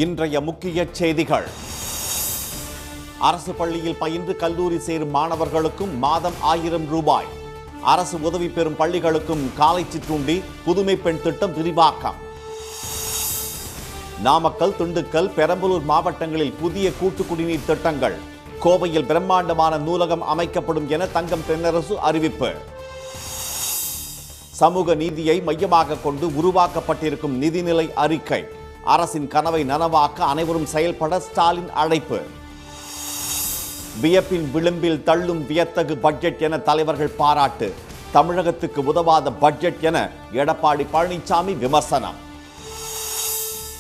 இன்றைய முக்கிய செய்திகள். அரசு பள்ளியில் பயின்று கல்லூரி சேரும் மாணவர்களுக்கும் மாதம் 1000 ரூபாய். அரசு உதவி பெறும் பள்ளிகளுக்கும் காலை சிற்றுண்டி, புதுமை பெண் திட்டம் விரிவாக்கம். நாமக்கல், திண்டுக்கல், பெரம்பலூர் மாவட்டங்களில் புதிய கூட்டு குடிநீர் திட்டங்கள். கோவையில் பிரம்மாண்டமான நூலகம் அமைக்கப்படும் என தங்கம் தென்னரசு அறிவிப்பு. சமூக நீதியை மையமாக கொண்டு உருவாக்கப்பட்டிருக்கும் நிதிநிலை அறிக்கை. அரசின் கனவை நனவாக்க அனைவரும் செயல்பட ஸ்டாலின் அழைப்பு. வியப்பின் விளிம்பில் தள்ளும் வியத்தகு பட்ஜெட் என தலைவர்கள் பாராட்டு. தமிழகத்துக்கு உதவாத பட்ஜெட் என எடப்பாடி பழனிசாமி விமர்சனம்.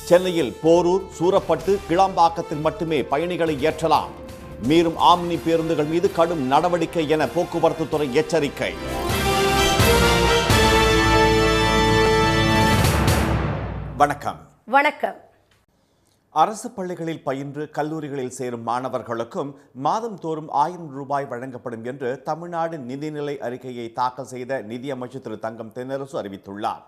சென்னையில் போரூர், சூரப்பட்டு, கிளாம்பாக்கத்தில் மட்டுமே பயணிகளை ஏற்றலாம். மீறும் ஆம்னி பேருந்துகள் மீது கடும் நடவடிக்கை என போக்குவரத்து துறை எச்சரிக்கை. வணக்கம். வணக்கம். அரசு பள்ளிகளில் பயின்று கல்லூரிகளில் சேரும் மாணவர்களுக்கும் மாதந்தோறும் 1000 ரூபாய் வழங்கப்படும் என்று தமிழ்நாடு நிதிநிலை அறிக்கையை தாக்கல் செய்த நிதியமைச்சர் திரு தங்கம் தென்னரசு அறிவித்துள்ளார்.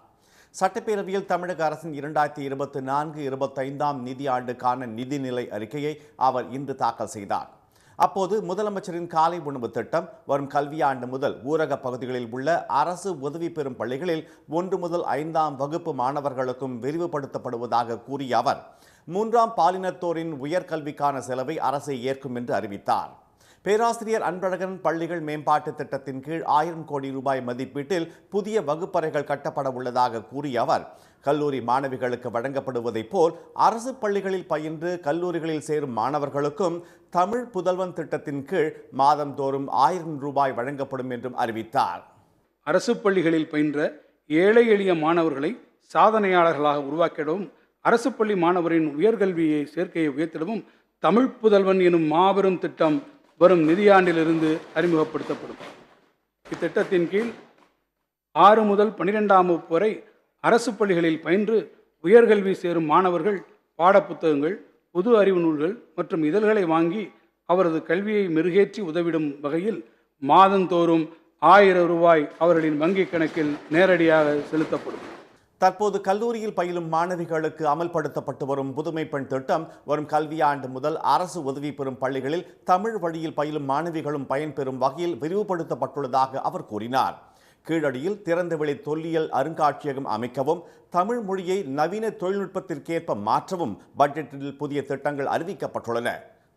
சட்டப்பேரவையில் தமிழக அரசின் 2024-25 நிதியாண்டுக்கான நிதிநிலை அறிக்கையை அவர் இன்று தாக்கல் செய்தார். அப்போது முதலமைச்சரின் காலை உணவு திட்டம் வரும் கல்வியாண்டு முதல் ஊரக பகுதிகளில் உள்ள அரசு உதவி பெறும் பள்ளிகளில் 1 முதல் 5ஆம் வகுப்பு மாணவர்களுக்கும் விரிவுபடுத்தப்படுவதாக கூறிய அவர் 3ஆம் பாலினத்தோரின் உயர்கல்விக்கான செலவை அரசே ஏற்கும் என்று அறிவித்தார். பேராசிரியர் அன்பழகன் பள்ளிகள் மேம்பாட்டு திட்டத்தின் கீழ் 1000 கோடி ரூபாய் மதிப்பீட்டில் புதிய வகுப்பறைகள் கட்டப்பட உள்ளதாக கூறிய அவர் கல்லூரி மாணவிகளுக்கு வழங்கப்படுவதைப் போல் அரசு பள்ளிகளில் பயின்று கல்லூரிகளில் சேரும் மாணவர்களுக்கும் தமிழ் புதல்வன் திட்டத்தின் கீழ் மாதந்தோறும் 1000 ரூபாய் வழங்கப்படும் என்றும் அறிவித்தார். அரசு பள்ளிகளில் பயின்ற ஏழை எளிய மாணவர்களை சாதனையாளர்களாக உருவாக்கிடவும் அரசு பள்ளி மாணவரின் உயர்கல்வியை சேர்க்கையை உயர்த்திடவும் தமிழ் புதல்வன் எனும் மாபெரும் திட்டம் வரும் நிதியாண்டிலிருந்து அறிமுகப்படுத்தப்படும். இத்திட்டத்தின் கீழ் 6 முதல் 12ஆம் வகுப்பு வரை அரசு பள்ளிகளில் பயின்று உயர்கல்வி சேரும் மாணவர்கள் பாடப்புத்தகங்கள், பொது அறிவு நூல்கள் மற்றும் இதழ்களை வாங்கி அவரது கல்வியை மெருகேற்றி உதவிடும் வகையில் மாதந்தோறும் 1000 ரூபாய் அவர்களின் வங்கிக் கணக்கில் நேரடியாக செலுத்தப்படும். தற்போது கல்லூரியில் பயிலும் மாணவிகளுக்கு அமல்படுத்தப்பட்டு வரும் புதுமை பெண் திட்டம் வரும் கல்வியாண்டு முதல் அரசு உதவி பெறும் பள்ளிகளில் தமிழ் வழியில் பயிலும் மாணவிகளும் பயன்பெறும் வகையில் விரிவுபடுத்தப்பட்டுள்ளதாக அவர் கூறினார். கீழடியில் திறந்தவெளி தொல்லியல் அருங்காட்சியகம் அமைக்கவும் தமிழ் மொழியை நவீன தொழில்நுட்பத்திற்கேற்ப மாற்றவும் பட்ஜெட்டில் புதிய திட்டங்கள் அறிவிக்கப்பட்டுள்ளன.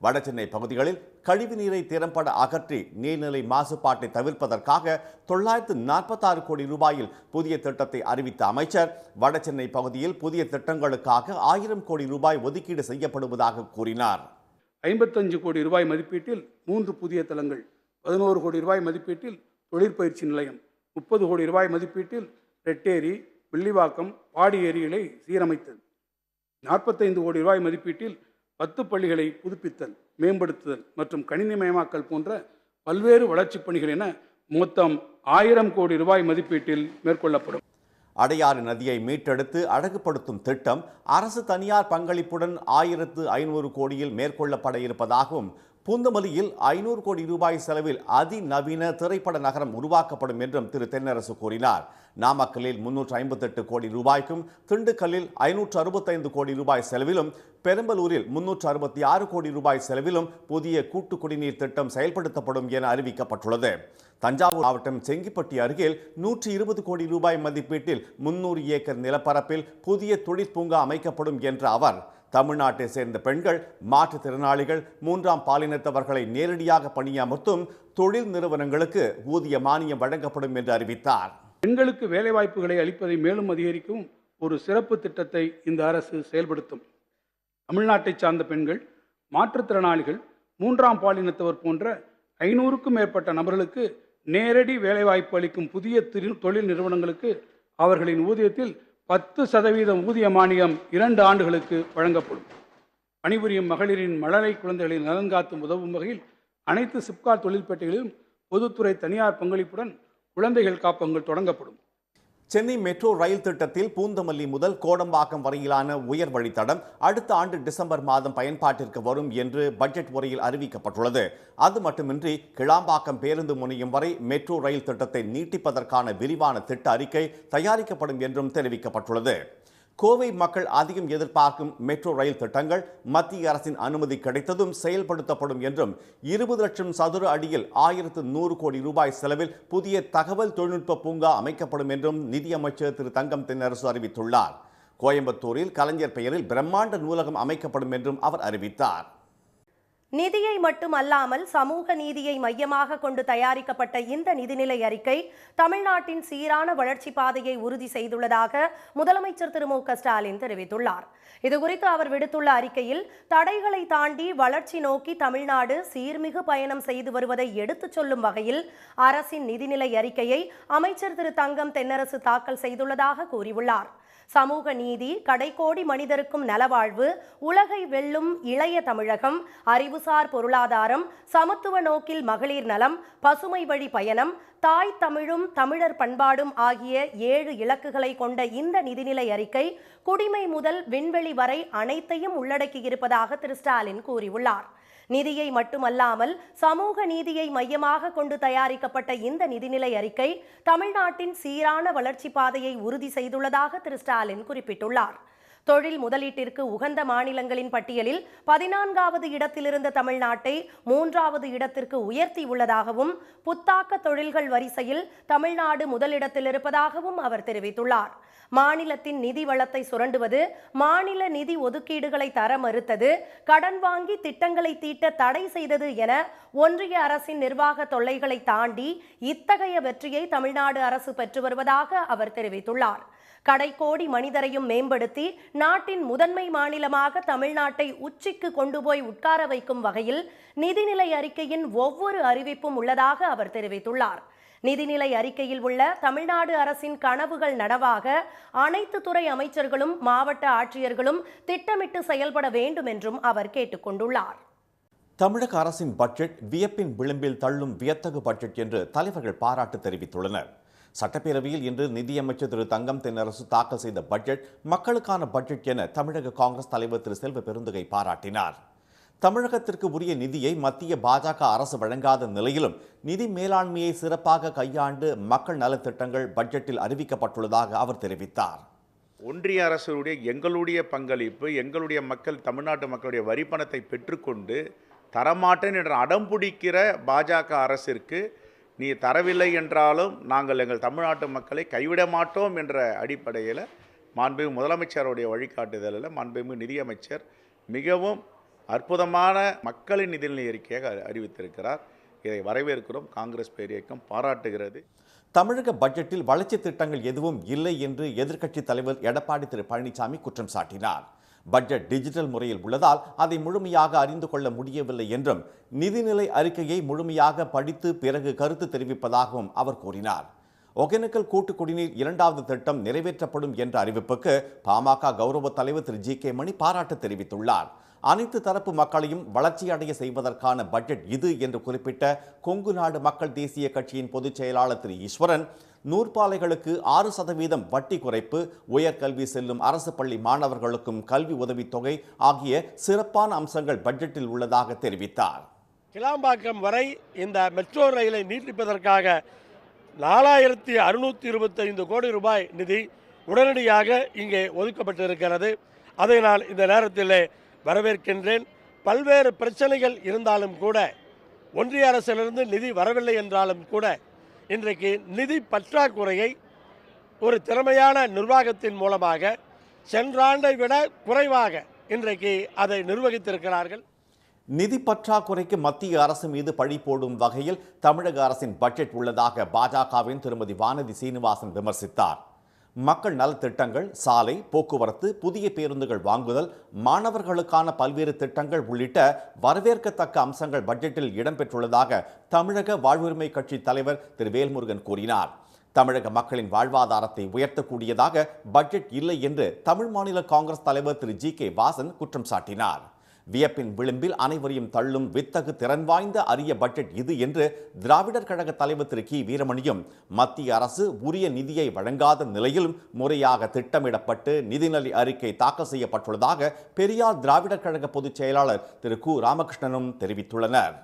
வடசென்னை பகுதிகளில் கழிவு நீரை திறம்பட அகற்றி நீர்நிலை மாசுபாட்டை தவிர்ப்பதற்காக 946 கோடி ரூபாயில் புதிய திட்டத்தை அறிவித்த அமைச்சர் வடசென்னை பகுதியில் புதிய திட்டங்களுக்காக 1000 கோடி ரூபாய் ஒதுக்கீடு செய்யப்படுவதாக கூறினார். 55 கோடி ரூபாய் மதிப்பீட்டில் 3 புதிய தளங்கள், 11 கோடி ரூபாய் மதிப்பீட்டில் தொழிற்பயிற்சி நிலையம், 30 கோடி ரூபாய் மதிப்பீட்டில் ரெட்டேரி, வில்லிவாக்கம், பாடி ஏரிகளை சீரமைத்தல், 45 கோடி ரூபாய் மதிப்பீட்டில் 10 பள்ளிகளை புதுப்பித்தல், மேம்படுத்துதல் மற்றும் கணினிமயமாக்கல் போன்ற பல்வேறு வளர்ச்சிப் பணிகள் என மொத்தம் 1000 கோடி ரூபாய் மதிப்பீட்டில் மேற்கொள்ளப்படும். அடையாறு நதியை மீட்டெடுத்து அழகுபடுத்தும் திட்டம் அரசு தனியார் பங்களிப்புடன் 1500 கோடியில் மேற்கொள்ளப்பட இருப்பதாகவும் பூந்தமல்லியில் 500 கோடி ரூபாய் செலவில் அதிநவீன திரைப்பட நகரம் உருவாக்கப்படும் என்றும் திரு தென்னரசு கூறினார். நாமக்கல்லில் 358 கோடி ரூபாய்க்கும், திண்டுக்கல்லில் 565 கோடி ரூபாய் செலவிலும், பெரம்பலூரில் 366 கோடி ரூபாய் செலவிலும் புதிய கூட்டு குடிநீர் திட்டம் செயல்படுத்தப்படும் என அறிவிக்கப்பட்டுள்ளது. தஞ்சாவூர் மாவட்டம் செங்கிப்பட்டி அருகில் 120 கோடி ரூபாய் மதிப்பீட்டில் 300 ஏக்கர் நிலப்பரப்பில் புதிய தொழிற்பூங்கா அமைக்கப்படும் என்ற அவர் தமிழ்நாட்டை சேர்ந்த பெண்கள், மாற்றுத்திறனாளிகள், 3ஆம் பாலினத்தவர்களை நேரடியாக பணியமர்த்தும் தொழில் நிறுவனங்களுக்கு ஊதிய மானியம் வழங்கப்படும் என்று அறிவித்தார். பெண்களுக்கு வேலைவாய்ப்புகளை அளிப்பதை மேலும் அதிகரிக்கவும் ஒரு சிறப்பு திட்டத்தை இந்த அரசு செயல்படுத்தும். தமிழ்நாட்டை சார்ந்த பெண்கள், மாற்றுத்திறனாளிகள், 3ஆம் பாலினத்தவர் போன்ற 500க்கும் மேற்பட்ட நபர்களுக்கு நேரடி வேலைவாய்ப்பு அளிக்கும் புதிய தொழில் நிறுவனங்களுக்கு அவர்களின் ஊதியத்தில் 10% ஊதிய மானியம் 2 ஆண்டுகளுக்கு வழங்கப்படும். பணிபுரியும் மகளிரின் மழலை குழந்தைகளின் நலன் காத்தும் உதவும் வகையில் அனைத்து சிப்காட் தொழில்பேட்டைகளிலும் பொதுத்துறை தனியார் பங்களிப்புடன் குழந்தைகள் காப்பகங்கள் தொடங்கப்படும். சென்னை மெட்ரோ ரயில் திட்டத்தில் பூந்தமல்லி முதல் கோடம்பாக்கம் வரையிலான உயர் வழித்தடம் அடுத்த ஆண்டு டிசம்பர் மாதம் பயன்பாட்டிற்கு வரும் என்று பட்ஜெட் உரையில் அறிவிக்கப்பட்டுள்ளது. அது மட்டுமின்றி கிளாம்பாக்கம் பேருந்து முனையம் வரை மெட்ரோ ரயில் திட்டத்தை நீட்டிப்பதற்கான விரிவான திட்ட அறிக்கை தயாரிக்கப்படும் என்றும் தெரிவிக்கப்பட்டுள்ளது. கோவை மக்கள் அதிகம் எதிர்பார்க்கும் மெட்ரோ ரயில் திட்டங்கள் மத்திய அரசின் அனுமதி கிடைத்ததும் செயல்படுத்தப்படும் என்றும் 20 லட்சம் சதுர அடியில் 1100 கோடி ரூபாய் செலவில் புதிய தகவல் தொழில்நுட்ப பூங்கா அமைக்கப்படும் என்றும் நிதியமைச்சர் திரு தங்கம் தென்னரசு அறிவித்துள்ளார். கோயம்புத்தூரில் கலைஞர் பெயரில் பிரம்மாண்ட நூலகம் அமைக்கப்படும் என்றும் அவர் அறிவித்தார். நிதியை மட்டுமல்லாமல் சமூக நீதியை மையமாக கொண்டு தயாரிக்கப்பட்ட இந்த நிதிநிலை அறிக்கை தமிழ்நாட்டின் சீரான வளர்ச்சி பாதையை உறுதி செய்துள்ளதாக முதலமைச்சர் திரு மு க ஸ்டாலின் தெரிவித்துள்ளார். இதுகுறித்து அவர் விடுத்துள்ள அறிக்கையில், தடைகளை தாண்டி வளர்ச்சி நோக்கி தமிழ்நாடு சீர்மிகு பயணம் செய்து வருவதை எடுத்துச் சொல்லும் வகையில் அரசின் நிதிநிலை அறிக்கையை அமைச்சர் திரு தங்கம் தென்னரசு தாக்கல் செய்துள்ளதாக கூறியுள்ளார். சமூக நீதி, கடைக்கோடி மனிதருக்கும் நலவாழ்வு, உலகை வெல்லும் இளைய தமிழகம், அறிவுசார் பொருளாதாரம், சமத்துவ நோக்கில் மகளிர் நலம், பசுமை வழி பயணம், தாய் தமிழும் தமிழர் பண்பாடும் ஆகிய 7 இலக்குகளை கொண்ட இந்த நிதிநிலை அறிக்கை குடிமை முதல் விண்வெளி வரை அனைத்தையும் உள்ளடக்கியிருப்பதாக திரு ஸ்டாலின் கூறியுள்ளார். நிதியை மட்டுமல்லாமல் சமூக நீதியை மையமாக கொண்டு தயாரிக்கப்பட்ட இந்த நிதிநிலை அறிக்கை தமிழ்நாட்டின் சீரான வளர்ச்சி பாதையை உறுதி செய்துள்ளதாக திரு ஸ்டாலின் குறிப்பிட்டுள்ளார். தொழில் முதலீட்டிற்கு உகந்த மாநிலங்களின் பட்டியலில் 14வது இடத்திலிருந்த தமிழ்நாட்டை 3வது இடத்திற்கு உயர்த்தியுள்ளதாகவும், புத்தாக்க தொழில்கள் வரிசையில் தமிழ்நாடு முதலிடத்தில் இருப்பதாகவும் அவர் தெரிவித்துள்ளார். மாநிலத்தின் நிதி வளத்தை சுரண்டுவது, மாநில நிதி ஒதுக்கீடுகளை தர மறுத்தது, கடன் வாங்கி திட்டங்களை தீட்ட தடை செய்தது என ஒன்றிய அரசின் நிர்வாக தொல்லைகளை தாண்டி இத்தகைய வெற்றியை தமிழ்நாடு அரசு பெற்று வருவதாக அவர் தெரிவித்துள்ளார். கடைக்கோடி மனிதரையும் மேம்படுத்தி நாட்டின் முதன்மை மாநிலமாக தமிழ்நாட்டை உச்சிக்கு கொண்டு போய் உட்கார வைக்கும் வகையில் நிதிநிலை அறிக்கையின் ஒவ்வொரு அறிவிப்பும் உள்ளதாக அவர் தெரிவித்துள்ளார். நிதிநிலை அறிக்கையில் உள்ள தமிழ்நாடு அரசின் கனவுகள் நனவாக அனைத்து துறை அமைச்சர்களும் மாவட்ட ஆட்சியர்களும் திட்டமிட்டு செயல்பட வேண்டும் என்றும் அவர் கேட்டுக்கொண்டுள்ளார். தமிழக அரசின் பட்ஜெட் வியப்பின் விளிம்பில் தள்ளும் வியத்தகு பட்ஜெட் என்று தலைவர்கள் பாராட்டு தெரிவித்துள்ளனர். சட்டப்பேரவையில் இன்று நிதியமைச்சர் திரு தங்கம் தென்னரசு தாக்கல் செய்த பட்ஜெட் மக்களுக்கான பட்ஜெட் என தமிழக காங்கிரஸ் தலைவர் திரு செல்வ பெருந்தகை பாராட்டினார். தமிழகத்திற்கு உரிய நிதியை மத்திய பாஜக அரசு வழங்காத நிலையிலும் நிதி மேலாண்மையை சிறப்பாக கையாண்டு மக்கள் நலத்திட்டங்கள் பட்ஜெட்டில் அறிவிக்கப்பட்டுள்ளதாக அவர் தெரிவித்தார். ஒன்றிய அரசுடைய எங்களுடைய பங்களிப்பு, எங்களுடைய மக்கள், தமிழ்நாட்டு மக்களுடைய வரி பணத்தை பெற்றுக்கொண்டு தரமாட்டேன் என்ற அடம்பிடிக்கிற பாஜக அரசிற்கு நீ தரவில்லை என்றாலும் நாங்கள் எங்கள் தமிழ்நாட்டு மக்களை கைவிட மாட்டோம் என்ற அடிப்படையில் மாண்புமிகு முதலமைச்சருடைய வழிகாட்டுதலில் மாண்புமிகு நிதியமைச்சர் மிகவும் அற்புதமான மக்களின் நிதிநிலை அறிக்கையாக அறிவித்திருக்கிறார். இதை வரவேற்கிறோம். காங்கிரஸ் பேரியக்கம் பாராட்டுகிறது. தமிழக பட்ஜெட்டில் வளர்ச்சி திட்டங்கள் எதுவும் இல்லை என்று எதிர்க்கட்சித் தலைவர் எடப்பாடி திரு பழனிசாமி குற்றம் சாட்டினார். பட்ஜெட் டிஜிட்டல் முறையில் உள்ளதால் அதை முழுமையாக அறிந்து கொள்ள முடியவில்லை என்றும், நிதிநிலை அறிக்கையை முழுமையாக படித்து பிறகு கருத்து தெரிவிப்பதாகவும் அவர் கூறினார். ஒகேனக்கல் கூட்டு குடிநீர் 2வது திட்டம் நிறைவேற்றப்படும் என்ற அறிவிப்புக்கு பாமக கௌரவ தலைவர் திரு ஜி.கே. மணி பாராட்டு தெரிவித்துள்ளார். அனைத்து தரப்பு மக்களையும் வளர்ச்சியடைய செய்வதற்கான பட்ஜெட் இது என்று குறிப்பிட்ட கொங்கு நாடு மக்கள் தேசிய கட்சியின் பொதுச் செயலாளர் திரு ஈஸ்வரன், நூற்பாலைகளுக்கு 6% வட்டி குறைப்பு, உயர்கல்வி செல்லும் அரசு பள்ளி மாணவர்களுக்கும் கல்வி உதவித்தொகை ஆகிய சிறப்பான அம்சங்கள் பட்ஜெட்டில் உள்ளதாக தெரிவித்தார். கிளாம்பாக்கம் வரை இந்த மெட்ரோ ரயிலை நீட்டிப்பதற்காக 4625 கோடி ரூபாய் நிதி உடனடியாக இங்கே ஒதுக்கப்பட்டிருக்கிறது. அதை நான் இந்த நேரத்தில் வரவேற்கின்றேன். பல்வேறு பிரச்சனைகள் இருந்தாலும் கூட, ஒன்றிய அரசிலிருந்து நிதி வரவில்லை என்றாலும் கூட, இன்றைக்கு நிதி பற்றாக்குறையை ஒரு திறமையான நிர்வாகத்தின் மூலமாக சென்ற ஆண்டை விட குறைவாக இன்றைக்கு அதை நிர்வகித்திருக்கிறார்கள். நிதி பற்றாக்குறைக்கு மத்திய அரசு மீது பழி போடும் வகையில் தமிழக அரசின் பட்ஜெட் உள்ளதாக பாஜகவின் திருமதி வானதி சீனிவாசன் விமர்சித்தார். மக்கள் நலத்திட்டங்கள், சாலை, போக்குவரத்து, புதிய பேருந்துகள் வாங்குதல், மாணவர்களுக்கான பல்வேறு திட்டங்கள் உள்ளிட்ட வரவேற்கத்தக்க அம்சங்கள் பட்ஜெட்டில் இடம்பெற்றுள்ளதாக தமிழக வாழ்வுரிமை கட்சி தலைவர் திரு வேல்முருகன் கூறினார். தமிழக மக்களின் வாழ்வாதாரத்தை உயர்த்தக்கூடியதாக பட்ஜெட் இல்லை என்று தமிழ் மாநில காங்கிரஸ் தலைவர் திரு ஜி.கே. வாசன் குற்றம் சாட்டினார். வியப்பின் விளிம்பில் அனைவரையும் தள்ளும் வித்தகு திறன் வாய்ந்த அரிய பட்ஜெட் இது என்று திராவிடர் கழக தலைவர் திரு கி. வீரமணியும், மத்திய அரசு உரிய நிதியை வழங்காத நிலையிலும் முறையாக திட்டமிடப்பட்டு நிதிநிலை அறிக்கை தாக்கல் செய்யப்பட்டுள்ளதாக பெரியார் திராவிடர் கழக பொதுச் செயலாளர் திரு கு. ராமகிருஷ்ணனும் தெரிவித்துள்ளனர்.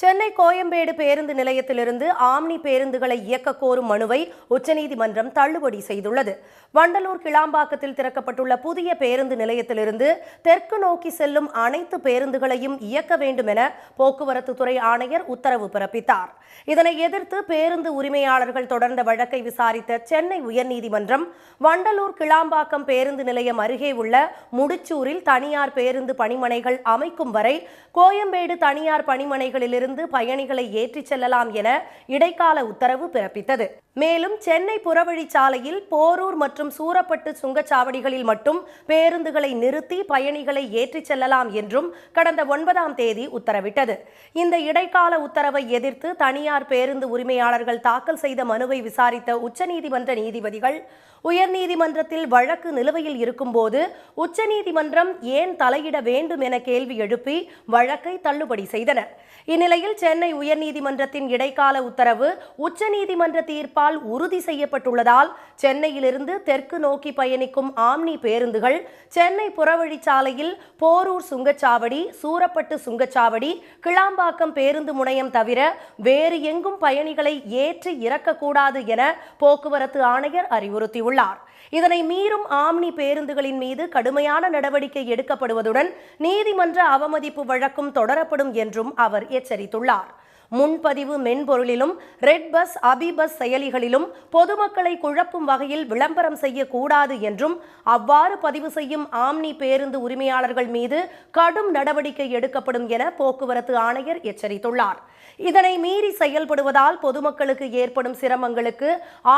சென்னை கோயம்பேடு பேருந்து நிலையத்திலிருந்து ஆம்னி பேருந்துகளை இயக்க கோரும் மனுவை உச்சநீதிமன்றம் தள்ளுபடி செய்துள்ளது. வண்டலூர் கிளாம்பாக்கத்தில் திறக்கப்பட்டுள்ள புதிய பேருந்து நிலையத்திலிருந்து தெற்கு நோக்கி செல்லும் அனைத்து பேருந்துகளையும் இயக்க வேண்டும் என போக்குவரத்து துறை ஆணையர் உத்தரவு பிறப்பித்தார். இதனை எதிர்த்து பேருந்து உரிமையாளர்கள் தொடர்ந்த வழக்கை விசாரித்த சென்னை உயர்நீதிமன்றம் வண்டலூர் கிளாம்பாக்கம் பேருந்து நிலையம் அருகே உள்ள முடிச்சூரில் தனியார் பேருந்து பணிமனைகள் அமைக்கும் வரை கோயம்பேடு தனியார் பணிமனைகளிலிருந்து பயணிகளை ஏற்றிச் செல்லலாம் என இடைக்கால உத்தரவு பிறப்பித்தது. மேலும் சென்னை புறவழிச்சாலையில் போரூர் மற்றும் சூரப்பட்டு சுங்கச்சாவடிகளில் மட்டும் பேருந்துகளை நிறுத்தி பயணிகளை ஏற்றிச் செல்லலாம் என்றும் கடந்த 9ஆம் தேதி உத்தரவிட்டது. இந்த இடைக்கால உத்தரவை எதிர்த்து தனியார் பேருந்து உரிமையாளர்கள் தாக்கல் செய்த மனுவை விசாரித்த உச்சநீதிமன்ற நீதிபதிகள் உயர்நீதிமன்றத்தில் வழக்கு நிலுவையில் இருக்கும்போது உச்சநீதிமன்றம் ஏன் தலையிட வேண்டும் என கேள்வி எழுப்பி வழக்கை தள்ளுபடி செய்தனர். இந்நிலையில் சென்னை உயர்நீதிமன்றத்தின் இடைக்கால உத்தரவு உச்சநீதிமன்ற தீர்ப்பால் உறுதி செய்யப்பட்டுள்ளதால் சென்னையிலிருந்து தெற்கு நோக்கி பயணிக்கும் ஆம்னி பேருந்துகள் சென்னை புறவழிச்சாலையில் போரூர் சுங்கச்சாவடி, சூரப்பட்டு சுங்கச்சாவடி, கிளாம்பாக்கம் பேருந்து முனையம் தவிர வேறு எங்கும் பயணிகளை ஏற்றி இறக்கக்கூடாது என போக்குவரத்து ஆணையர் அறிவுறுத்தியுள்ளார். இதனை மீறும் ஆம்னி பேருந்துகளின் மீது கடுமையான நடவடிக்கை எடுக்கப்படுவதுடன் நீதிமன்ற அவமதிப்பு வழக்கும் தொடரப்படும் என்றும் அவர் எச்சரித்துள்ளார். முன்பதிவு மென்பொருளிலும் ரெட் பஸ், அபி பஸ் செயலிகளிலும் பொதுமக்களை குழப்பும் வகையில் விளம்பரம் செய்யக்கூடாது என்றும் அவ்வாறு பதிவு செய்யும் ஆம்னி பேருந்து உரிமையாளர்கள் மீது கடும் நடவடிக்கை எடுக்கப்படும் என போக்குவரத்து ஆணையர் எச்சரித்துள்ளார். இதனை மீறி செயல்படுவதால் பொதுமக்களுக்கு ஏற்படும் சிரமங்களுக்கு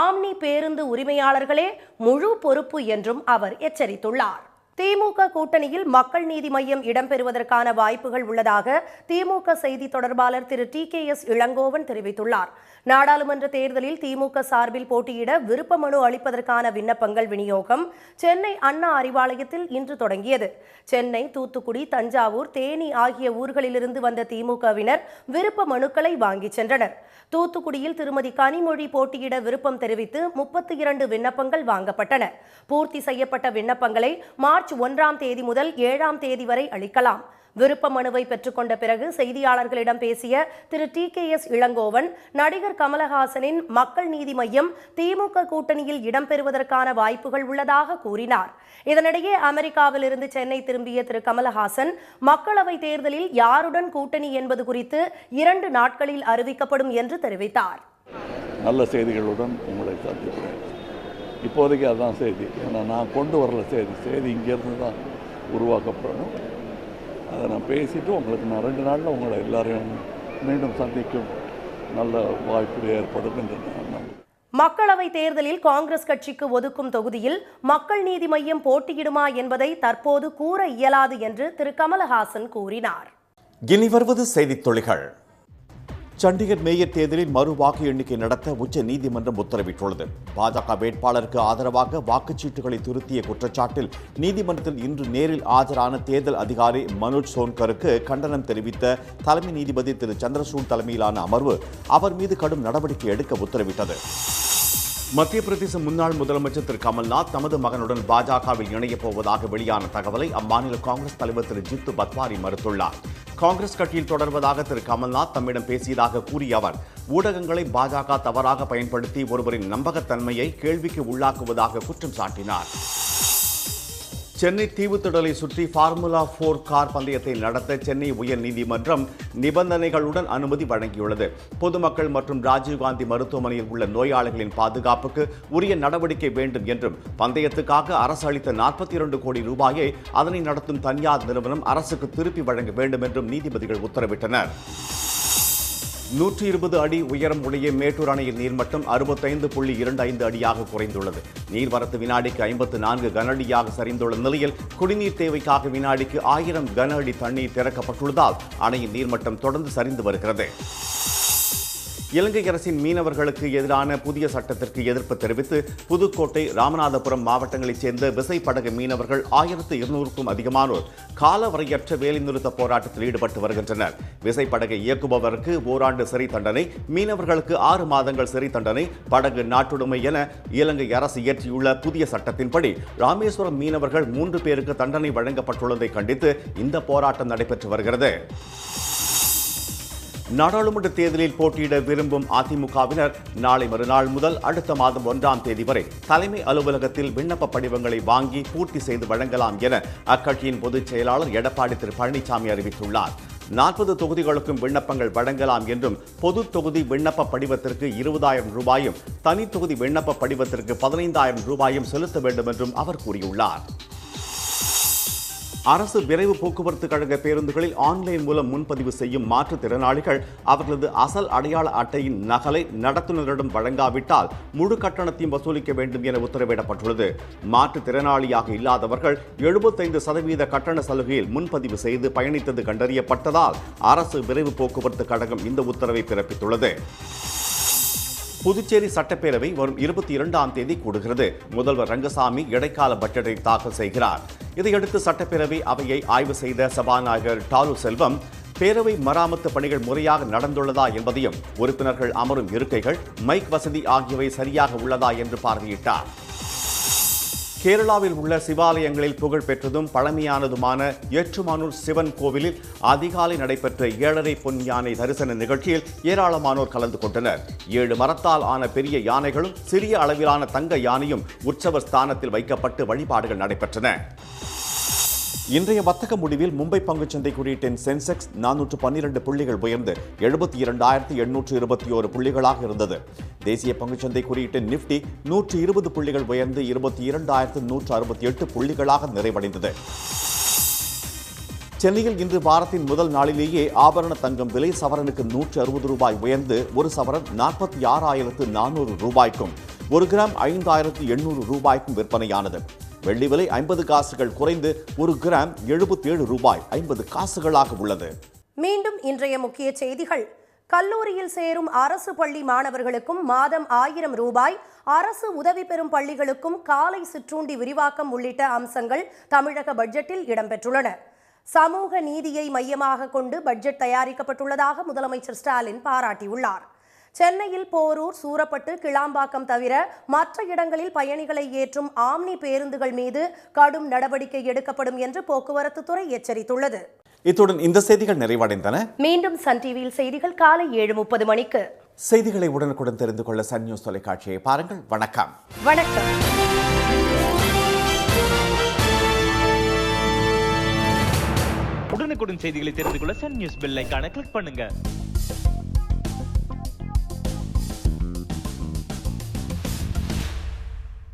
ஆம்னி பேருந்து உரிமையாளர்களே முழு பொறுப்பு என்றும் அவர் எச்சரித்துள்ளார். திமுக கூட்டணியில் மக்கள் நீதி மய்யம் இடம்பெறுவதற்கான வாய்ப்புகள் உள்ளதாக திமுக செய்தி தொடர்பாளர் திரு TKS இளங்கோவன் தெரிவித்துள்ளார். நாடாளுமன்ற தேர்தலில் திமுக சார்பில் போட்டியிட விருப்ப மனு அளிப்பதற்கான விண்ணப்பங்கள் விநியோகம் சென்னை அண்ணா அறிவாலயத்தில் இன்று தொடங்கியது. சென்னை, தூத்துக்குடி, தஞ்சாவூர், தேனி ஆகிய ஊர்களிலிருந்து வந்த திமுகவினர் விருப்ப மனுக்களை வாங்கிச் சென்றனர். தூத்துக்குடியில் திருமதி கனிமொழி போட்டியிட விருப்பம் தெரிவித்து 32 விண்ணப்பங்கள் வாங்கப்பட்டன. பூர்த்தி செய்யப்பட்ட விண்ணப்பங்களை மார்ச் 1ஆம் தேதி முதல் 7ஆம் தேதி வரை அளிக்கலாம். விருப்ப மனுவை பெற்றுக்கொண்ட பிறகு செய்தியாளர்களிடம் பேசிய திரு TKS இளங்கோவன், நடிகர் கமலஹாசனின் மக்கள் நீதி மய்யம் திமுக கூட்டணியில் இடம்பெறுவதற்கான வாய்ப்புகள் உள்ளதாக கூறினார். இதனிடையே அமெரிக்காவில் இருந்து சென்னை திரும்பிய திரு கமலஹாசன் மக்களவை தேர்தலில் யாருடன் கூட்டணி என்பது குறித்து 2 நாட்களில் அறிவிக்கப்படும் என்று தெரிவித்தார். நல்ல செய்திகளுடன் உங்களை சந்திக்கிறேன். இப்போதைக்கு அதுதான் செய்தி. ஏன்னா நான் கொண்டு வரல செய்தி இங்கேருந்து தான் உருவாக்கப்படணும். அதை நான் பேசிவிட்டு உங்களுக்கு நான் 2 நாளில் உங்களை எல்லாரையும் மீண்டும் சந்திக்கும் நல்ல வாய்ப்பு ஏற்படும் என்று நான் நம்புகிறேன். மக்களவை தேர்தலில் காங்கிரஸ் கட்சிக்கு ஒதுக்கும் தொகுதியில் மக்கள் நீதி மய்யம் போட்டியிடுமா என்பதை தற்போது கூற இயலாது என்று திரு கமலஹாசன் கூறினார். இனி வருவது செய்தித் துளிகள். சண்டிகர் மேயர் தேர்தலில் மறு வாக்கு எண்ணிக்கை நடத்த உச்ச நீதிமன்றம் உத்தரவிட்டுள்ளது. பாஜக வேட்பாளருக்கு ஆதரவாக வாக்குச்சீட்டுகளை திருத்திய குற்றச்சாட்டில் நீதிமன்றத்தில் இன்று நேரில் ஆஜரான தேர்தல் அதிகாரி மனோஜ் சோன்கருக்கு கண்டனம் தெரிவித்த தலைமை நீதிபதி திரு சந்திரசூட் தலைமையிலான அமர்வு அவர் மீது கடும் நடவடிக்கை எடுக்க உத்தரவிட்டது. மத்திய பிரதேச முன்னாள் முதலமைச்சர் திரு கமல்நாத் தமது மகனுடன் பாஜகவில் இணையப் போவதாக வெளியான தகவலை அம்மாநில காங்கிரஸ் தலைவர் திரு ஜித்து பத்வாரி மறுத்துள்ளார். காங்கிரஸ் கட்சியில் தொடர்வதாக திரு கமல்நாத் தம்மிடம் பேசியதாக கூறிய அவர் ஊடகங்களை பாஜக தவறாக பயன்படுத்தி ஒருவரின் நம்பகத்தன்மையை கேள்விக்கு உள்ளாக்குவதாக குற்றம் சாட்டினார். சென்னை தீவுத்திடலை சுற்றி ஃபார்முலா 4 கார் பந்தயத்தை நடத்த சென்னை உயர்நீதிமன்றம் நிபந்தனைகளுடன் அனுமதி வழங்கியுள்ளது. பொதுமக்கள் மற்றும் ராஜீவ்காந்தி மருத்துவமனையில் உள்ள நோயாளிகளின் பாதுகாப்புக்கு உரிய நடவடிக்கை வேண்டும் என்றும் பந்தயத்துக்காக அரசு அளித்த 42 கோடி ரூபாயை அதனை நடத்தும் தனியார் நிறுவனம் அரசுக்கு திருப்பி வழங்க வேண்டும் என்றும் நீதிபதிகள் உத்தரவிட்டனர். 120 அடி உயரம் உடைய மேட்டூர் அணையின் நீர்மட்டம் 65.25 அடியாக குறைந்துள்ளது. நீர்வரத்து வினாடிக்கு 54 கன அடியாக சரிந்துள்ள நிலையில் குடிநீர் தேவைக்காக வினாடிக்கு 1000 கன அடி தண்ணீர் திறக்கப்பட்டுள்ளதால் அணையின் நீர்மட்டம் தொடர்ந்து சரிந்து வருகிறது. இலங்கை அரசின் மீனவர்களுக்கு எதிரான புதிய சட்டத்திற்கு எதிர்ப்பு தெரிவித்து புதுக்கோட்டை, ராமநாதபுரம் மாவட்டங்களைச் சேர்ந்த விசைப்படகு மீனவர்கள் 1200க்கும் அதிகமானோர் காலவரையற்ற வேலைநிறுத்த போராட்டத்தில் ஈடுபட்டு வருகின்றனர். விசைப்படகை இயக்குபவருக்கு ஓராண்டு சிறை தண்டனை, மீனவர்களுக்கு 6 மாதங்கள் சிறை தண்டனை, படகு நாட்டுடைமை என இலங்கை அரசு இயற்றியுள்ள புதிய சட்டத்தின்படி ராமேஸ்வரம் மீனவர்கள் 3 பேருக்கு தண்டனை வழங்கப்பட்டுள்ளதை கண்டித்து இந்த போராட்டம் நடைபெற்று வருகிறது. நாடாளுமன்ற தேர்தலில் போட்டியிட விரும்பும் அதிமுகவினர் நாளை மறுநாள் முதல் அடுத்த மாதம் 1ஆம் தேதி வரை தலைமை அலுவலகத்தில் விண்ணப்ப படிவங்களை வாங்கி பூர்த்தி செய்து வழங்கலாம் என அக்கட்சியின் பொதுச் செயலாளர் எடப்பாடி திரு பழனிசாமி அறிவித்துள்ளார். 40 தொகுதிகளுக்கும் விண்ணப்பங்கள் வழங்கலாம் என்றும் பொது தொகுதி விண்ணப்ப படிவத்திற்கு 20,000 ரூபாயும் தனி தொகுதி விண்ணப்ப படிவத்திற்கு 15,000 ரூபாயும் செலுத்த வேண்டும் என்றும் அவர் கூறியுள்ளார். அரசு விரைவு போக்குவரத்து கழக பேருந்துகளில் ஆன்லைன் மூலம் முன்பதிவு செய்யும் மாற்றுத்திறனாளிகள் அவர்களது அசல் அடையாள அட்டையின் நகலை நடத்துனரிடம் வழங்காவிட்டால் முழு கட்டணத்தையும் வசூலிக்க வேண்டும் என உத்தரவிடப்பட்டுள்ளது. மாற்றுத்திறனாளியாக இல்லாதவர்கள் 75% கட்டண சலுகையில் முன்பதிவு செய்து பயணித்தது கண்டறியப்பட்டதால் அரசு விரைவு போக்குவரத்து கழகம் இந்த உத்தரவை பிறப்பித்துள்ளது. புதுச்சேரி சட்டப்பேரவை வரும் 22ஆம் தேதி கூடுகிறது. முதல்வர் ரங்கசாமி இடைக்கால பட்ஜெட்டை தாக்கல் செய்கிறார். இதையடுத்து சட்டப்பேரவை அவையை ஆய்வு செய்த சபாநாயகர் டாலு செல்வம் பேரவை மராமத்து பணிகள் முறையாக நடந்துள்ளதா என்பதையும் உறுப்பினர்கள் அமரும் இருக்கைகள், மைக் வசதி ஆகியவை சரியாக உள்ளதா என்று பார்வையிட்டார். கேரளாவில் உள்ள சிவாலயங்களில் புகழ் பெற்றதும் பழமையானதுமான ஏற்றுமானூர் சிவன் கோவிலில் அதிகாலை நடைபெற்ற 7.5 பொன் யானை தரிசன நிகழ்ச்சியில் ஏராளமானோர் கலந்து கொண்டனர். 7 மரத்தால் ஆன பெரிய யானைகளும் சிறிய அளவிலான தங்க யானையும் உற்சவர் ஸ்தானத்தில் வைக்கப்பட்டு வழிபாடுகள் நடைபெற்றன. இன்றைய வர்த்தக முடிவில் மும்பை பங்குச்சந்தை குறியீட்டின் சென்செக்ஸ் 412 புள்ளிகள் உயர்ந்து 72,821 புள்ளிகளாக இருந்தது. தேசிய பங்குச்சந்தை குறியீட்டின் நிப்டி 120 புள்ளிகள் உயர்ந்து 22,168 புள்ளிகளாக நிறைவடைந்தது. சென்னையில் இன்று வாரத்தின் முதல் நாளிலேயே ஆபரண தங்கம் விலை சவரனுக்கு 160 ரூபாய் உயர்ந்து ஒரு சவரன் 46,400 ரூபாய்க்கும் 1 கிராம் 5,800 ரூபாய்க்கும் விற்பனையானது. வெள்ளி விலை 50 காசுகள் குறைந்து 1 கிராம் 77 ரூபாய் 50 காசுகளாக உள்ளது. மீண்டும் இன்றைய முக்கிய செய்திகள். கல்லூரியில் சேரும் அரசு பள்ளி மாணவர்களுக்கும் மாதம் 1000 ரூபாய், அரசு உதவி பெறும் பள்ளிகளுக்கும் காலை சிற்றுண்டி விரிவாக்கம் உள்ளிட்ட அம்சங்கள் தமிழக பட்ஜெட்டில் இடம்பெற்றுள்ளன. சமூக நீதியை மையமாக கொண்டு பட்ஜெட் தயாரிக்கப்பட்டுள்ளதாக முதலமைச்சர் ஸ்டாலின் பாராட்டியுள்ளார். சென்னையில் போரூர், சூரப்பட்டு, கிளாம்பாக்கம் தவிர மற்ற இடங்களில் பயணிகளை ஏற்றும் ஆம்னி பேருந்துகள் மீது கடும் நடவடிக்கை எடுக்கப்படும் என்று போக்குவரத்து துறை எச்சரித்துள்ளது. இத்துடன் இந்த செய்திகள் நிறைவடைந்தன. மீண்டும் சன் டிவியில் செய்திகள் காலை 7:30 மணிக்கு. செய்திகளை உடனுக்குடன் தெரிந்து கொள்ள சன் நியூஸ் தொலைக்காட்சியை பாருங்கள். வணக்கம். வணக்கம். உடனுக்குடன் செய்திகளை தெரிந்து கொள்ள சன் நியூஸ் பெல் ஐகானை கிளிக் பண்ணுங்க.